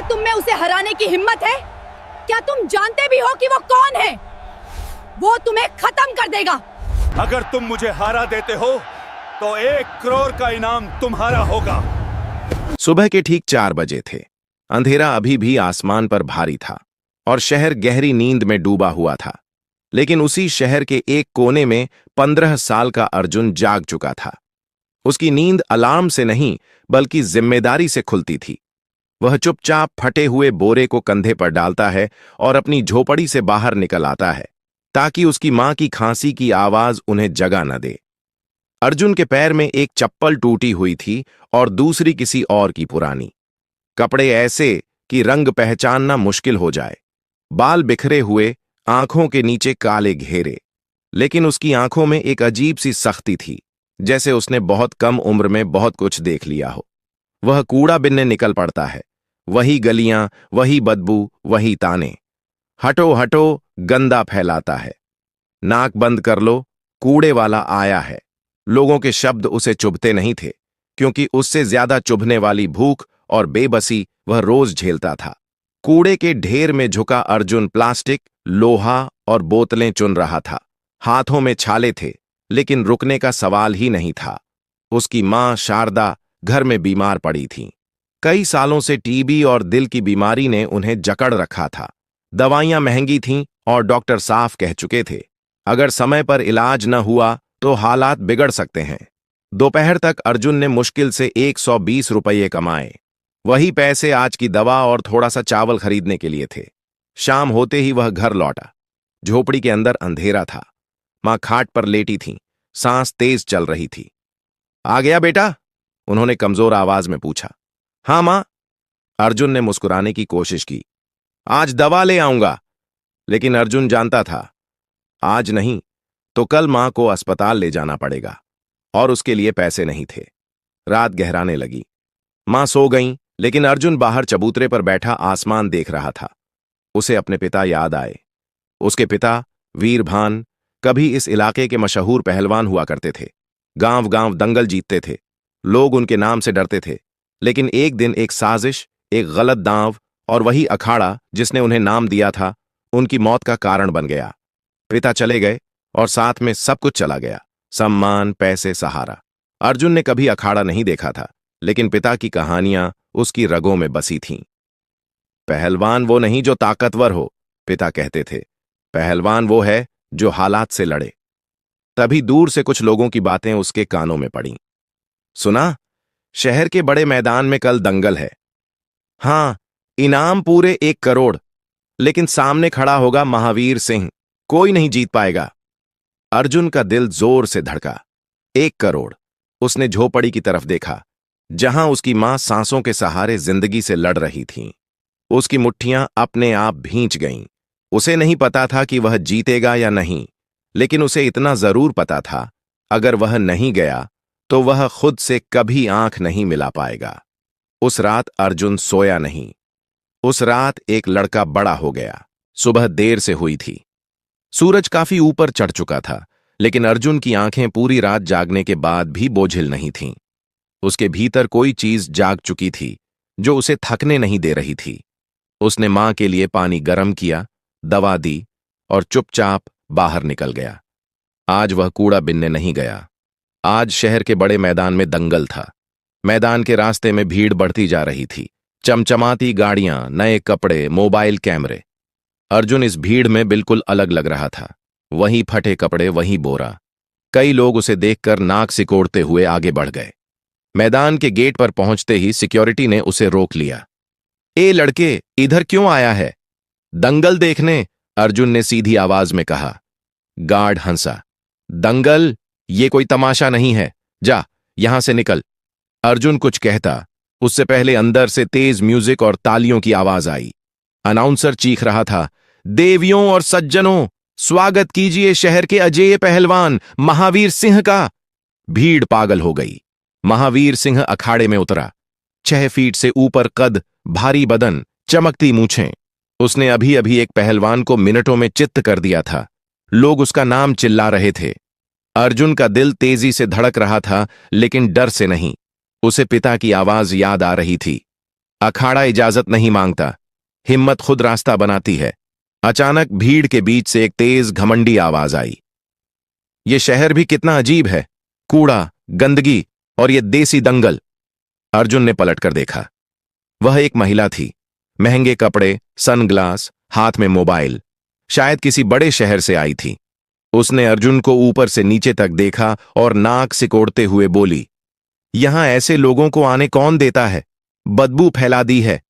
तुम में उसे हराने की हिम्मत है? क्या तुम जानते भी हो कि वो कौन है? वो तुम्हें खत्म कर देगा। अगर तुम मुझे हारा देते हो तो 1 करोड़ का इनाम तुम्हारा होगा। सुबह के ठीक 4 बजे थे। अंधेरा अभी भी आसमान पर भारी था और शहर गहरी नींद में डूबा हुआ था। लेकिन उसी शहर के एक कोने में 15 साल का अर्जुन जाग चुका था। उसकी नींद अलार्म से नहीं बल्कि जिम्मेदारी से खुलती थी। वह चुपचाप फटे हुए बोरे को कंधे पर डालता है और अपनी झोपड़ी से बाहर निकल आता है ताकि उसकी मां की खांसी की आवाज उन्हें जगा न दे। अर्जुन के पैर में एक चप्पल टूटी हुई थी और दूसरी किसी और की पुरानी। कपड़े ऐसे कि रंग पहचानना मुश्किल हो जाए। बाल बिखरे हुए, आंखों के नीचे काले घेरे। लेकिन उसकी आंखों में एक अजीब सी सख्ती थी, जैसे उसने बहुत कम उम्र में बहुत कुछ देख लिया हो। वह कूड़ा बिनने निकल पड़ता है। वही गलियां, वही बदबू, वही ताने। हटो हटो, गंदा फैलाता है। नाक बंद कर लो, कूड़े वाला आया है। लोगों के शब्द उसे चुभते नहीं थे, क्योंकि उससे ज्यादा चुभने वाली भूख और बेबसी वह रोज झेलता था। कूड़े के ढेर में झुका अर्जुन प्लास्टिक, लोहा और बोतलें चुन रहा था। हाथों में छाले थे, लेकिन रुकने का सवाल ही नहीं था। उसकी मां शारदा घर में बीमार पड़ी थीं। कई सालों से टीबी और दिल की बीमारी ने उन्हें जकड़ रखा था। दवाइयां महंगी थीं और डॉक्टर साफ कह चुके थे, अगर समय पर इलाज न हुआ तो हालात बिगड़ सकते हैं। दोपहर तक अर्जुन ने मुश्किल से 120 रुपये कमाए। वही पैसे आज की दवा और थोड़ा सा चावल खरीदने के लिए थे। शाम होते ही वह घर लौटा। झोपड़ी के अंदर अंधेरा था। मां खाट पर लेटी थीं, सांस तेज चल रही थी। आ गया बेटा? उन्होंने कमजोर आवाज में पूछा। हां मां, अर्जुन ने मुस्कुराने की कोशिश की। आज दवा ले आऊंगा। लेकिन अर्जुन जानता था, आज नहीं तो कल मां को अस्पताल ले जाना पड़ेगा और उसके लिए पैसे नहीं थे। रात गहराने लगी। मां सो गईं, लेकिन अर्जुन बाहर चबूतरे पर बैठा आसमान देख रहा था। उसे अपने पिता याद आए। उसके पिता वीरभान कभी इस इलाके के मशहूर पहलवान हुआ करते थे। गांव गांव दंगल जीतते थे। लोग उनके नाम से डरते थे। लेकिन एक दिन एक साजिश, एक गलत दांव और वही अखाड़ा जिसने उन्हें नाम दिया था, उनकी मौत का कारण बन गया। पिता चले गए और साथ में सब कुछ चला गया, सम्मान, पैसे, सहारा। अर्जुन ने कभी अखाड़ा नहीं देखा था, लेकिन पिता की कहानियां उसकी रगों में बसी थीं। पहलवान वो नहीं जो ताकतवर हो, पिता कहते थे। पहलवान वो है जो हालात से लड़े। तभी दूर से कुछ लोगों की बातें उसके कानों में पड़ीं। सुना, शहर के बड़े मैदान में कल दंगल है। हां, इनाम पूरे 1 करोड़, लेकिन सामने खड़ा होगा महावीर सिंह। कोई नहीं जीत पाएगा। अर्जुन का दिल जोर से धड़का। 1 करोड़। उसने झोपड़ी की तरफ देखा, जहां उसकी मां सांसों के सहारे जिंदगी से लड़ रही थीं। उसकी मुट्ठियां अपने आप भींच गईं। उसे नहीं पता था कि वह जीतेगा या नहीं, लेकिन उसे इतना जरूर पता था, अगर वह नहीं गया तो वह खुद से कभी आंख नहीं मिला पाएगा। उस रात अर्जुन सोया नहीं। उस रात एक लड़का बड़ा हो गया। सुबह देर से हुई थी। सूरज काफी ऊपर चढ़ चुका था, लेकिन अर्जुन की आंखें पूरी रात जागने के बाद भी बोझिल नहीं थीं। उसके भीतर कोई चीज जाग चुकी थी जो उसे थकने नहीं दे रही थी। उसने मां के लिए पानी गर्म किया, दवा दी और चुपचाप बाहर निकल गया। आज वह कूड़ा बिनने नहीं गया। आज शहर के बड़े मैदान में दंगल था। मैदान के रास्ते में भीड़ बढ़ती जा रही थी। चमचमाती गाड़ियां, नए कपड़े, मोबाइल कैमरे। अर्जुन इस भीड़ में बिल्कुल अलग लग रहा था। वही फटे कपड़े, वही बोरा। कई लोग उसे देखकर नाक सिकोड़ते हुए आगे बढ़ गए। मैदान के गेट पर पहुंचते ही सिक्योरिटी ने उसे रोक लिया। ए लड़के, इधर क्यों आया है? दंगल देखने, अर्जुन ने सीधी आवाज में कहा। गार्ड हंसा। दंगल? ये कोई तमाशा नहीं है, जा यहां से निकल। अर्जुन कुछ कहता, उससे पहले अंदर से तेज म्यूजिक और तालियों की आवाज आई। अनाउंसर चीख रहा था, देवियों और सज्जनों, स्वागत कीजिए शहर के अजेय पहलवान महावीर सिंह का। भीड़ पागल हो गई। महावीर सिंह अखाड़े में उतरा। 6 फीट से ऊपर कद, भारी बदन, चमकती मूछें। उसने अभी अभी एक पहलवान को मिनटों में चित्त कर दिया था। लोग उसका नाम चिल्ला रहे थे। अर्जुन का दिल तेजी से धड़क रहा था, लेकिन डर से नहीं। उसे पिता की आवाज याद आ रही थी। अखाड़ा इजाजत नहीं मांगता, हिम्मत खुद रास्ता बनाती है। अचानक भीड़ के बीच से एक तेज घमंडी आवाज आई। ये शहर भी कितना अजीब है, कूड़ा, गंदगी और ये देसी दंगल। अर्जुन ने पलटकर देखा। वह एक महिला थी, महंगे कपड़े, सनग्लास, हाथ में मोबाइल। शायद किसी बड़े शहर से आई थी। उसने अर्जुन को ऊपर से नीचे तक देखा और नाक सिकोड़ते हुए बोली, यहां ऐसे लोगों को आने कौन देता है? बदबू फैला दी है।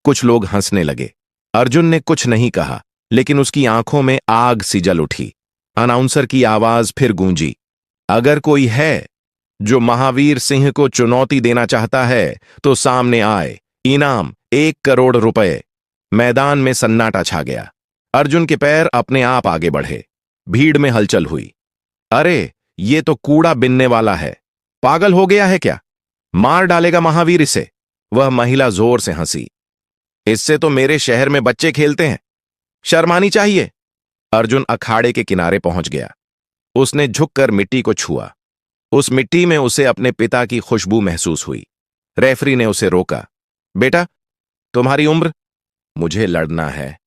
कुछ लोग हंसने लगे। अर्जुन ने कुछ नहीं कहा, लेकिन उसकी आंखों में आग सी जल उठी। अनाउंसर की आवाज फिर गूंजी, अगर कोई है जो महावीर सिंह को चुनौती देना चाहता है तो सामने आए, इनाम 1 करोड़ रुपए। मैदान में सन्नाटा छा गया। अर्जुन के पैर अपने आप आगे बढ़े। भीड़ में हलचल हुई। अरे, ये तो कूड़ा बिनने वाला है, पागल हो गया है क्या? मार डालेगा महावीर इसे। वह महिला जोर से हंसी। इससे तो मेरे शहर में बच्चे खेलते हैं, शर्मानी चाहिए। अर्जुन अखाड़े के किनारे पहुंच गया। उसने झुककर मिट्टी को छुआ। उस मिट्टी में उसे अपने पिता की खुशबू महसूस हुई। रेफरी ने उसे रोका। बेटा, तुम्हारी उम्र? मुझे लड़ना है,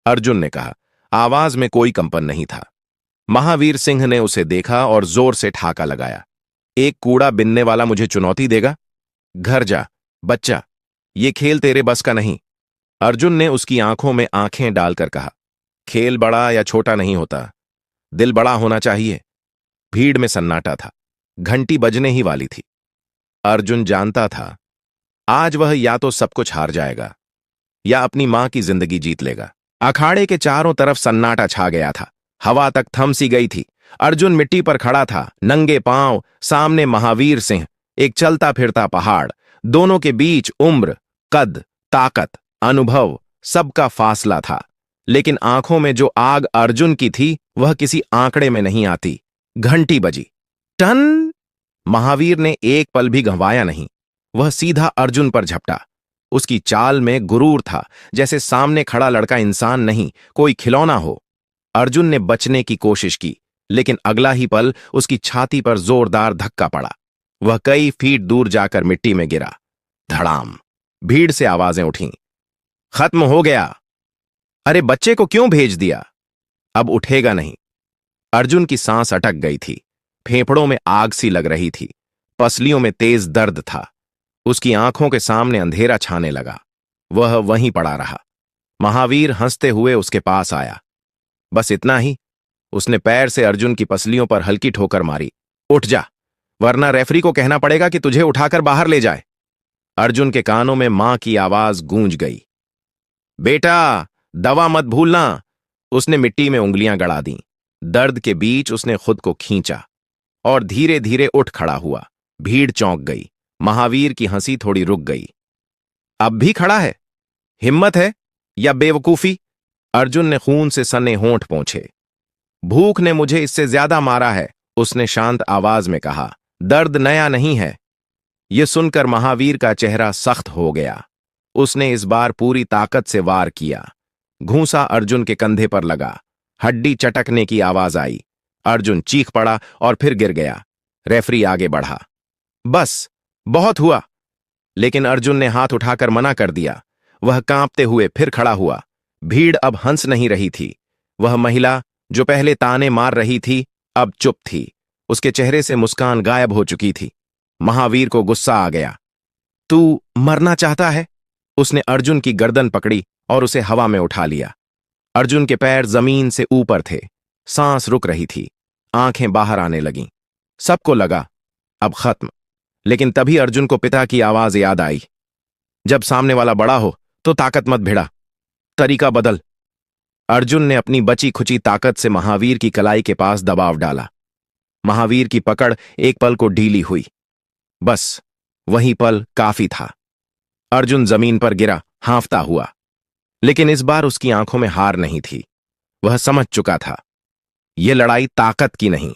अर्जुन ने कहा। आवाज में कोई कंपन नहीं था। महावीर सिंह ने उसे देखा और जोर से ठाका लगाया। एक कूड़ा बिनने वाला मुझे चुनौती देगा? घर जा बच्चा, ये खेल तेरे बस का नहीं। अर्जुन ने उसकी आंखों में आंखें डालकर कहा, खेल बड़ा या छोटा नहीं होता, दिल बड़ा होना चाहिए। भीड़ में सन्नाटा था। घंटी बजने ही वाली थी। अर्जुन जानता था आज वह या तो सब कुछ हार जाएगा या अपनी मां की जिंदगी जीत लेगा। अखाड़े के चारों तरफ सन्नाटा छा गया था। हवा तक थम सी गई थी। अर्जुन मिट्टी पर खड़ा था, नंगे पांव। सामने महावीर सिंह, एक चलता फिरता पहाड़। दोनों के बीच उम्र, कद, ताकत, अनुभव, सबका फासला था। लेकिन आंखों में जो आग अर्जुन की थी वह किसी आंकड़े में नहीं आती। घंटी बजी। टन! महावीर ने एक पल भी गंवाया नहीं। वह सीधा अर्जुन पर झपटा। उसकी चाल में गुरूर था, जैसे सामने खड़ा लड़का इंसान नहीं, कोई खिलौना हो। अर्जुन ने बचने की कोशिश की, लेकिन अगला ही पल उसकी छाती पर जोरदार धक्का पड़ा। वह कई फीट दूर जाकर मिट्टी में गिरा। धड़ाम! भीड़ से आवाजें उठीं। खत्म हो गया। अरे, बच्चे को क्यों भेज दिया? अब उठेगा नहीं। अर्जुन की सांस अटक गई थी। फेफड़ों में आग सी लग रही थी। पसलियों में तेज दर्द था। उसकी आंखों के सामने अंधेरा छाने लगा। वह वहीं पड़ा रहा। महावीर हंसते हुए उसके पास आया। बस इतना ही। उसने पैर से अर्जुन की पसलियों पर हल्की ठोकर मारी। उठ जा, वरना रेफरी को कहना पड़ेगा कि तुझे उठाकर बाहर ले जाए। अर्जुन के कानों में मां की आवाज गूंज गई। बेटा, दवा मत भूलना। उसने मिट्टी में उंगलियां गड़ा दी। दर्द के बीच उसने खुद को खींचा और धीरे धीरे उठ खड़ा हुआ। भीड़ चौंक गई। महावीर की हंसी थोड़ी रुक गई। अब भी खड़ा है? हिम्मत है या बेवकूफी? अर्जुन ने खून से सने होंठ पोंछे। भूख ने मुझे इससे ज्यादा मारा है, उसने शांत आवाज में कहा। दर्द नया नहीं है। यह सुनकर महावीर का चेहरा सख्त हो गया। उसने इस बार पूरी ताकत से वार किया। घूंसा अर्जुन के कंधे पर लगा। हड्डी चटकने की आवाज आई। अर्जुन चीख पड़ा और फिर गिर गया। रेफरी आगे बढ़ा। बस, बहुत हुआ। लेकिन अर्जुन ने हाथ उठाकर मना कर दिया। वह कांपते हुए फिर खड़ा हुआ। भीड़ अब हंस नहीं रही थी। वह महिला जो पहले ताने मार रही थी, अब चुप थी। उसके चेहरे से मुस्कान गायब हो चुकी थी। महावीर को गुस्सा आ गया। तू मरना चाहता है? उसने अर्जुन की गर्दन पकड़ी और उसे हवा में उठा लिया। अर्जुन के पैर जमीन से ऊपर थे। सांस रुक रही थी। आंखें बाहर आने लगीं। सबको लगा अब खत्म। लेकिन तभी अर्जुन को पिता की आवाज याद आई। जब सामने वाला बड़ा हो तो ताकत मत भिड़ा, तरीका बदल। अर्जुन ने अपनी बची खुची ताकत से महावीर की कलाई के पास दबाव डाला। महावीर की पकड़ एक पल को ढीली हुई। बस वही पल काफी था। अर्जुन जमीन पर गिरा, हांफता हुआ। लेकिन इस बार उसकी आंखों में हार नहीं थी। वह समझ चुका था, यह लड़ाई ताकत की नहीं,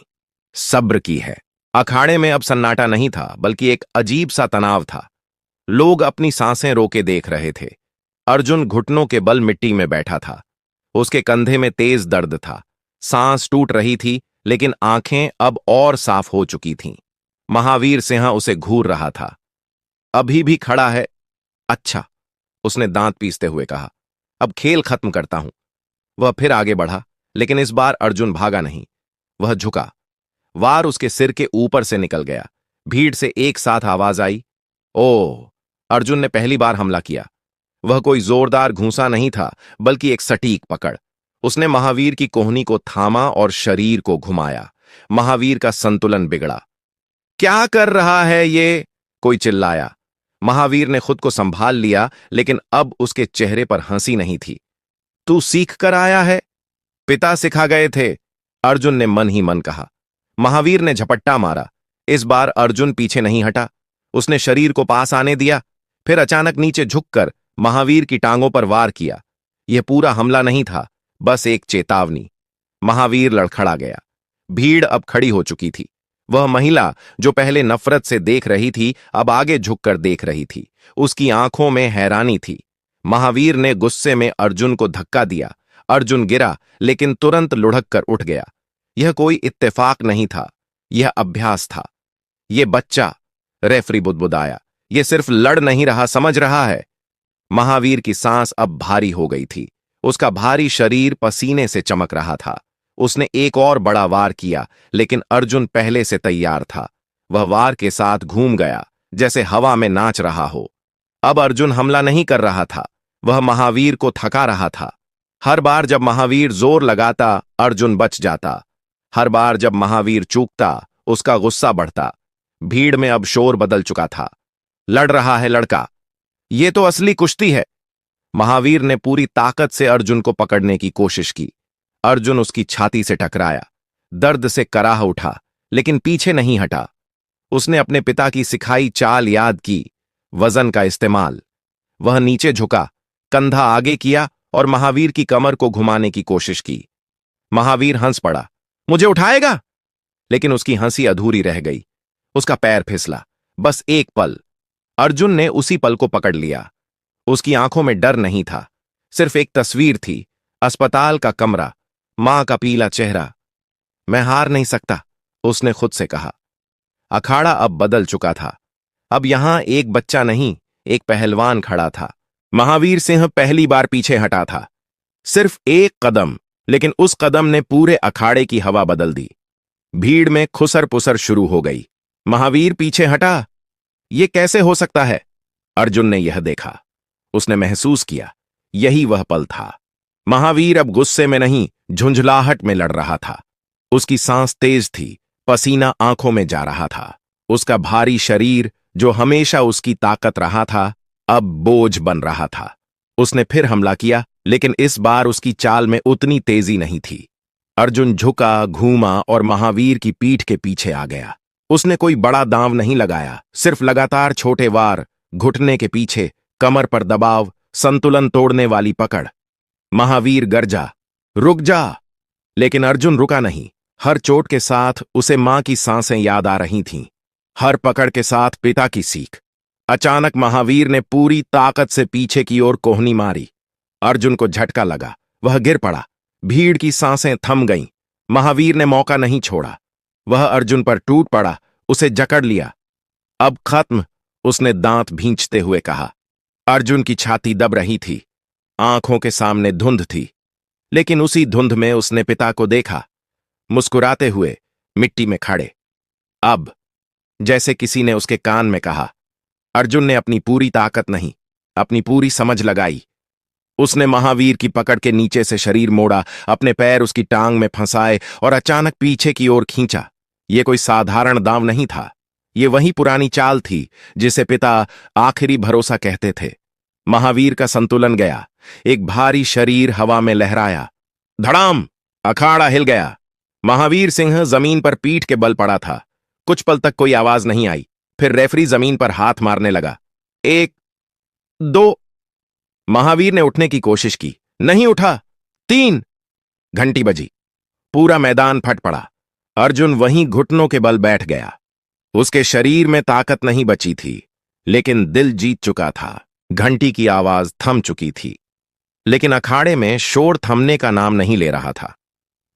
सब्र की है। अखाड़े में अब सन्नाटा नहीं था, बल्कि एक अजीब सा तनाव था। लोग अपनी सांसें रोके देख रहे थे। अर्जुन घुटनों के बल मिट्टी में बैठा था। उसके कंधे में तेज दर्द था। सांस टूट रही थी, लेकिन आंखें अब और साफ हो चुकी थीं। महावीर सिंह उसे घूर रहा था। अभी भी खड़ा है? अच्छा, उसने दांत पीसते हुए कहा। अब खेल खत्म करता हूं। वह फिर आगे बढ़ा, लेकिन इस बार अर्जुन भागा नहीं। वह झुका। वार उसके सिर के ऊपर से निकल गया। भीड़ से एक साथ आवाज आई, ओह! अर्जुन ने पहली बार हमला किया। वह कोई जोरदार घूंसा नहीं था, बल्कि एक सटीक पकड़। उसने महावीर की कोहनी को थामा और शरीर को घुमाया। महावीर का संतुलन बिगड़ा। क्या कर रहा है ये? कोई चिल्लाया। महावीर ने खुद को संभाल लिया, लेकिन अब उसके चेहरे पर हंसी नहीं थी। तू सीख कर आया है? पिता सिखा गए थे, अर्जुन ने मन ही मन कहा। महावीर ने झपट्टा मारा। इस बार अर्जुन पीछे नहीं हटा। उसने शरीर को पास आने दिया, फिर अचानक नीचे झुककर महावीर की टांगों पर वार किया। यह पूरा हमला नहीं था, बस एक चेतावनी। महावीर लड़खड़ा गया। भीड़ अब खड़ी हो चुकी थी। वह महिला जो पहले नफरत से देख रही थी, अब आगे झुककर देख रही थी। उसकी आंखों में हैरानी थी। महावीर ने गुस्से में अर्जुन को धक्का दिया। अर्जुन गिरा, लेकिन तुरंत लुढ़क कर उठ गया। यह कोई इत्तेफाक नहीं था, यह अभ्यास था। यह बच्चा, रेफरी बुदबुदाया, यह सिर्फ लड़ नहीं रहा, समझ रहा है। महावीर की सांस अब भारी हो गई थी। उसका भारी शरीर पसीने से चमक रहा था। उसने एक और बड़ा वार किया, लेकिन अर्जुन पहले से तैयार था। वह वार के साथ घूम गया, जैसे हवा में नाच रहा हो। अब अर्जुन हमला नहीं कर रहा था, वह महावीर को थका रहा था। हर बार जब महावीर जोर लगाता, अर्जुन बच जाता। हर बार जब महावीर चूकता, उसका गुस्सा बढ़ता। भीड़ में अब शोर बदल चुका था। लड़ रहा है लड़का, ये तो असली कुश्ती है। महावीर ने पूरी ताकत से अर्जुन को पकड़ने की कोशिश की। अर्जुन उसकी छाती से टकराया। दर्द से कराह उठा, लेकिन पीछे नहीं हटा। उसने अपने पिता की सिखाई चाल याद की, वजन का इस्तेमाल। वह नीचे झुका, कंधा आगे किया और महावीर की कमर को घुमाने की कोशिश की। महावीर हंस पड़ा, मुझे उठाएगा? लेकिन उसकी हंसी अधूरी रह गई। उसका पैर फिसला, बस एक पल। अर्जुन ने उसी पल को पकड़ लिया। उसकी आंखों में डर नहीं था, सिर्फ एक तस्वीर थी, अस्पताल का कमरा, मां का पीला चेहरा। मैं हार नहीं सकता, उसने खुद से कहा। अखाड़ा अब बदल चुका था। अब यहां एक बच्चा नहीं, एक पहलवान खड़ा था। महावीर सिंह पहली बार पीछे हटा था, सिर्फ एक कदम, लेकिन उस कदम ने पूरे अखाड़े की हवा बदल दी। भीड़ में खुसर पुसर शुरू हो गई। महावीर पीछे हटा, यह कैसे हो सकता है? अर्जुन ने यह देखा। उसने महसूस किया, यही वह पल था। महावीर अब गुस्से में नहीं, झुंझलाहट में लड़ रहा था। उसकी सांस तेज थी, पसीना आंखों में जा रहा था। उसका भारी शरीर, जो हमेशा उसकी ताकत रहा था, अब बोझ बन रहा था। उसने फिर हमला किया, लेकिन इस बार उसकी चाल में उतनी तेजी नहीं थी। अर्जुन झुका, घूमा और महावीर की पीठ के पीछे आ गया। उसने कोई बड़ा दांव नहीं लगाया, सिर्फ लगातार छोटे वार, घुटने के पीछे, कमर पर दबाव, संतुलन तोड़ने वाली पकड़। महावीर गरजा, रुक जा! लेकिन अर्जुन रुका नहीं। हर चोट के साथ उसे मां की सांसें याद आ रही थीं, हर पकड़ के साथ पिता की सीख। अचानक महावीर ने पूरी ताकत से पीछे की ओर कोहनी मारी। अर्जुन को झटका लगा, वह गिर पड़ा। भीड़ की सांसें थम गईं। महावीर ने मौका नहीं छोड़ा। वह अर्जुन पर टूट पड़ा, उसे जकड़ लिया। अब खत्म, उसने दांत भींचते हुए कहा। अर्जुन की छाती दब रही थी, आंखों के सामने धुंध थी, लेकिन उसी धुंध में उसने पिता को देखा, मुस्कुराते हुए, मिट्टी में खड़े। अब, जैसे किसी ने उसके कान में कहा। अर्जुन ने अपनी पूरी ताकत नहीं, अपनी पूरी समझ लगाई। उसने महावीर की पकड़ के नीचे से शरीर मोड़ा, अपने पैर उसकी टांग में फंसाए और अचानक पीछे की ओर खींचा। यह कोई साधारण दांव नहीं था, ये वही पुरानी चाल थी जिसे पिता आखिरी भरोसा कहते थे। महावीर का संतुलन गया, एक भारी शरीर हवा में लहराया। धड़ाम! अखाड़ा हिल गया। महावीर सिंह जमीन पर पीठ के बल पड़ा था। कुछ पल तक कोई आवाज नहीं आई। फिर रेफरी जमीन पर हाथ मारने लगा। 1, 2। महावीर ने उठने की कोशिश की, नहीं उठा। 3। घंटी बजी। पूरा मैदान फट पड़ा। अर्जुन वहीं घुटनों के बल बैठ गया। उसके शरीर में ताकत नहीं बची थी, लेकिन दिल जीत चुका था। घंटी की आवाज थम चुकी थी, लेकिन अखाड़े में शोर थमने का नाम नहीं ले रहा था।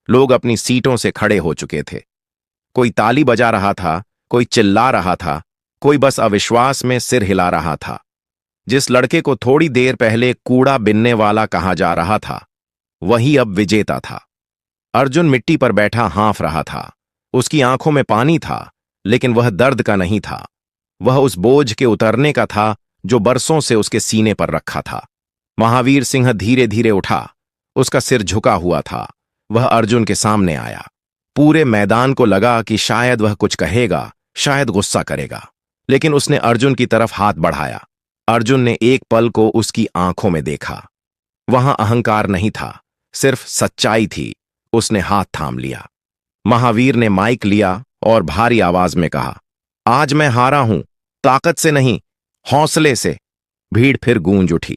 लोग अपनी सीटों से खड़े हो चुके थे। कोई ताली बजा रहा था, कोई चिल्ला रहा था, कोई बस अविश्वास में सिर हिला रहा था। जिस लड़के को थोड़ी देर पहले कूड़ा बिनने वाला कहा जा रहा था, वही अब विजेता था। अर्जुन मिट्टी पर बैठा हाँफ रहा था। उसकी आंखों में पानी था, लेकिन वह दर्द का नहीं था। वह उस बोझ के उतरने का था जो बरसों से उसके सीने पर रखा था। महावीर सिंह धीरे धीरे उठा। उसका सिर झुका हुआ था। वह अर्जुन के सामने आया। पूरे मैदान को लगा कि शायद वह कुछ कहेगा, शायद गुस्सा करेगा, लेकिन उसने अर्जुन की तरफ हाथ बढ़ाया। अर्जुन ने एक पल को उसकी आंखों में देखा। वहां अहंकार नहीं था, सिर्फ सच्चाई थी। उसने हाथ थाम लिया। महावीर ने माइक लिया और भारी आवाज में कहा, आज मैं हारा हूं, ताकत से नहीं, हौसले से। भीड़ फिर गूंज उठी।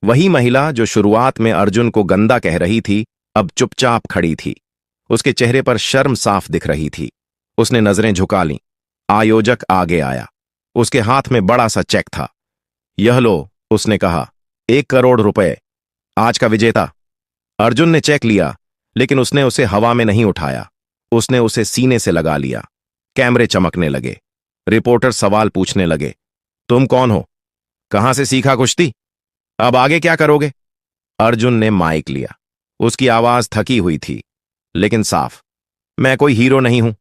वही महिला जो शुरुआत में अर्जुन को गंदा कह रही थी, अब चुपचाप खड़ी थी। उसके चेहरे पर शर्म साफ दिख रही थी। उसने नजरें झुका लीं। आयोजक आगे आया। उसके हाथ में बड़ा सा चेक था। यह लो, उसने कहा, 1 करोड़ रुपए, आज का विजेता। अर्जुन ने चेक लिया, लेकिन उसने उसे हवा में नहीं उठाया। उसने उसे सीने से लगा लिया। कैमरे चमकने लगे। रिपोर्टर सवाल पूछने लगे, तुम कौन हो? कहां से सीखा कुश्ती? अब आगे क्या करोगे? अर्जुन ने माइक लिया। उसकी आवाज थकी हुई थी, लेकिन साफ। मैं कोई हीरो नहीं हूं,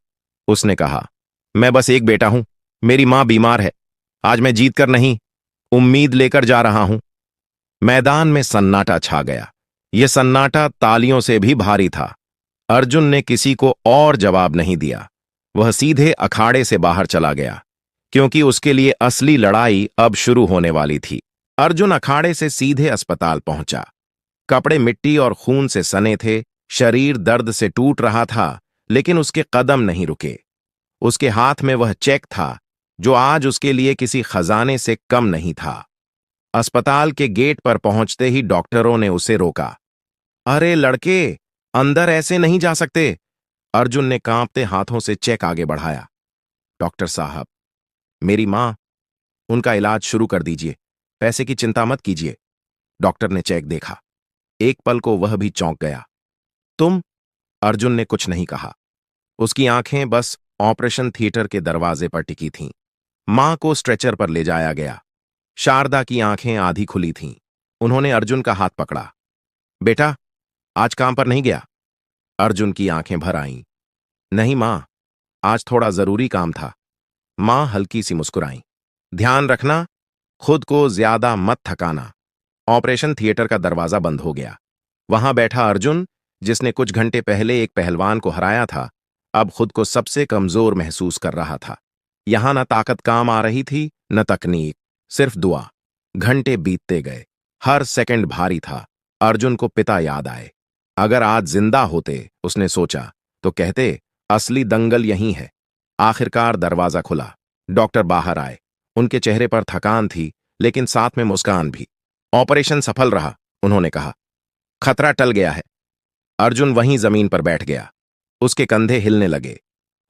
उसने कहा। मैं बस एक बेटा हूं। मेरी मां बीमार है। आज मैं जीत कर नहीं, उम्मीद लेकर जा रहा हूं। मैदान में सन्नाटा छा गया। यह सन्नाटा तालियों से भी भारी था। अर्जुन ने किसी को और जवाब नहीं दिया। वह सीधे अखाड़े से बाहर चला गया, क्योंकि उसके लिए असली लड़ाई अब शुरू होने वाली थी। अर्जुन अखाड़े से सीधे अस्पताल पहुंचा। कपड़े मिट्टी और खून से सने थे। शरीर दर्द से टूट रहा था, लेकिन उसके कदम नहीं रुके। उसके हाथ में वह चेक था जो आज उसके लिए किसी खजाने से कम नहीं था। अस्पताल के गेट पर पहुंचते ही डॉक्टरों ने उसे रोका। अरे लड़के, अंदर ऐसे नहीं जा सकते। अर्जुन ने कांपते हाथों से चेक आगे बढ़ाया। डॉक्टर साहब, मेरी मां, उनका इलाज शुरू कर दीजिए। पैसे की चिंता मत कीजिए। डॉक्टर ने चेक देखा। एक पल को वह भी चौंक गया। तुम? अर्जुन ने कुछ नहीं कहा। उसकी आंखें बस ऑपरेशन थिएटर के दरवाजे पर टिकी थीं। मां को स्ट्रेचर पर ले जाया गया। शारदा की आंखें आधी खुली थीं। उन्होंने अर्जुन का हाथ पकड़ा। बेटा, आज काम पर नहीं गया? अर्जुन की आंखें भर आईं। नहीं मां, आज थोड़ा जरूरी काम था। मां हल्की सी मुस्कुराई। ध्यान रखना, खुद को ज्यादा मत थकाना। ऑपरेशन थिएटर का दरवाजा बंद हो गया। वहां बैठा अर्जुन, जिसने कुछ घंटे पहले एक पहलवान को हराया था, अब खुद को सबसे कमजोर महसूस कर रहा था। यहां न ताकत काम आ रही थी, न तकनीक, सिर्फ दुआ। घंटे बीतते गए। हर सेकंड भारी था। अर्जुन को पिता याद आए। अगर आज जिंदा होते, उसने सोचा, तो कहते असली दंगल यहीं है। आखिरकार दरवाजा खुला। डॉक्टर बाहर आए। उनके चेहरे पर थकान थी, लेकिन साथ में मुस्कान भी। ऑपरेशन सफल रहा, उन्होंने कहा। खतरा टल गया है। अर्जुन वहीं जमीन पर बैठ गया। उसके कंधे हिलने लगे।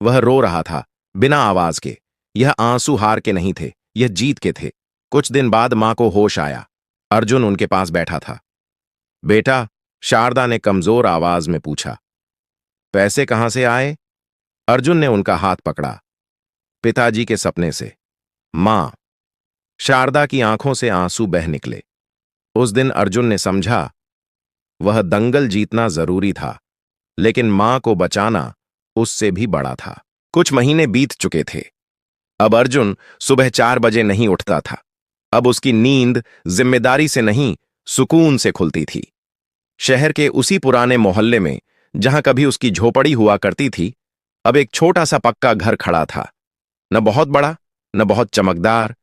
वह रो रहा था, बिना आवाज के। यह आंसू हार के नहीं थे, यह जीत के थे। कुछ दिन बाद मां को होश आया। अर्जुन उनके पास बैठा था। बेटा, शारदा ने कमजोर आवाज में पूछा। पैसे कहां से आए? अर्जुन ने उनका हाथ पकड़ा। पिताजी के सपने से। मां। शारदा की आंखों से आंसू बह निकले। उस दिन अर्जुन ने समझा, वह दंगल जीतना जरूरी था, लेकिन मां को बचाना उससे भी बड़ा था। कुछ महीने बीत चुके थे। अब अर्जुन सुबह 4 बजे नहीं उठता था। अब उसकी नींद जिम्मेदारी से नहीं, सुकून से खुलती थी। शहर के उसी पुराने मोहल्ले में, जहां कभी उसकी झोपड़ी हुआ करती थी, अब एक छोटा सा पक्का घर खड़ा था। न बहुत बड़ा, न बहुत चमकदार,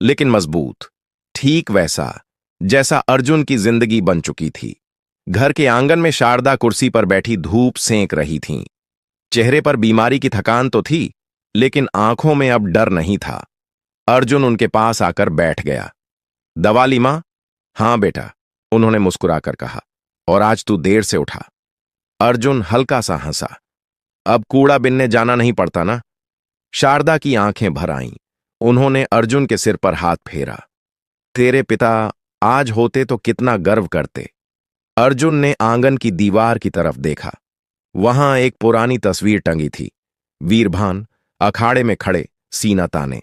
लेकिन मजबूत। ठीक वैसा जैसा अर्जुन की जिंदगी बन चुकी थी। घर के आंगन में शारदा कुर्सी पर बैठी धूप सेंक रही थीं। चेहरे पर बीमारी की थकान तो थी, लेकिन आंखों में अब डर नहीं था। अर्जुन उनके पास आकर बैठ गया। दवा ली मां? हां बेटा, उन्होंने मुस्कुराकर कहा। और आज तू देर से उठा? अर्जुन हल्का सा हंसा। अब कूड़ा बिनने जाना नहीं पड़ता ना? शारदा की आंखें भर आईं। उन्होंने अर्जुन के सिर पर हाथ फेरा। तेरे पिता आज होते तो कितना गर्व करते। अर्जुन ने आंगन की दीवार की तरफ देखा। वहां एक पुरानी तस्वीर टंगी थी। वीरभान अखाड़े में खड़े, सीना ताने।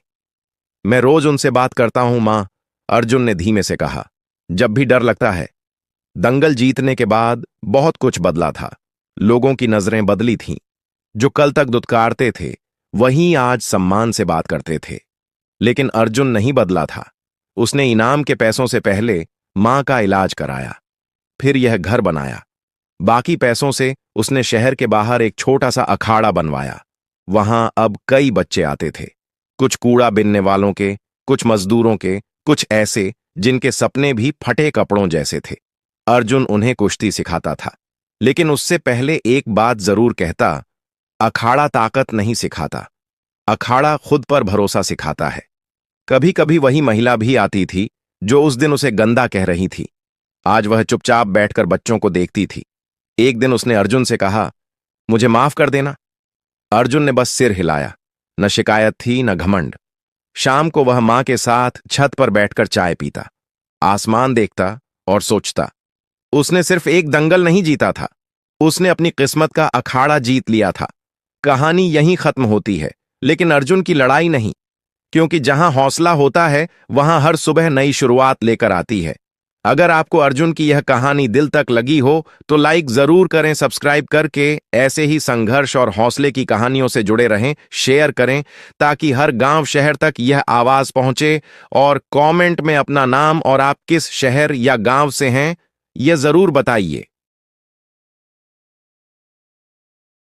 मैं रोज उनसे बात करता हूं मां, अर्जुन ने धीमे से कहा, जब भी डर लगता है। दंगल जीतने के बाद बहुत कुछ बदला था। लोगों की नजरें बदली थीं। जो कल तक दुत्कारते थे वहीं आज सम्मान से बात करते थे। लेकिन अर्जुन नहीं बदला था। उसने इनाम के पैसों से पहले मां का इलाज कराया, फिर यह घर बनाया। बाकी पैसों से उसने शहर के बाहर एक छोटा सा अखाड़ा बनवाया। वहां अब कई बच्चे आते थे, कुछ कूड़ा बिनने वालों के, कुछ मजदूरों के, कुछ ऐसे जिनके सपने भी फटे कपड़ों जैसे थे। अर्जुन उन्हें कुश्ती सिखाता था, लेकिन उससे पहले एक बात जरूर कहता, अखाड़ा ताकत नहीं सिखाता, अखाड़ा खुद पर भरोसा सिखाता है। कभी कभी वही महिला भी आती थी जो उस दिन उसे गंदा कह रही थी। आज वह चुपचाप बैठकर बच्चों को देखती थी। एक दिन उसने अर्जुन से कहा, मुझे माफ कर देना। अर्जुन ने बस सिर हिलाया। न शिकायत थी न घमंड। शाम को वह मां के साथ छत पर बैठकर चाय पीता, आसमान देखता और सोचता। उसने सिर्फ एक दंगल नहीं जीता था, उसने अपनी किस्मत का अखाड़ा जीत लिया था। कहानी यहीं खत्म होती है, लेकिन अर्जुन की लड़ाई नहीं, क्योंकि जहां हौसला होता है वहां हर सुबह नई शुरुआत लेकर आती है। अगर आपको अर्जुन की यह कहानी दिल तक लगी हो तो लाइक जरूर करें, सब्सक्राइब करके ऐसे ही संघर्ष और हौसले की कहानियों से जुड़े रहें, शेयर करें ताकि हर गांव शहर तक यह आवाज पहुंचे। और कमेंट में अपना नाम और आप किस शहर या गांव से हैं यह जरूर बताइए।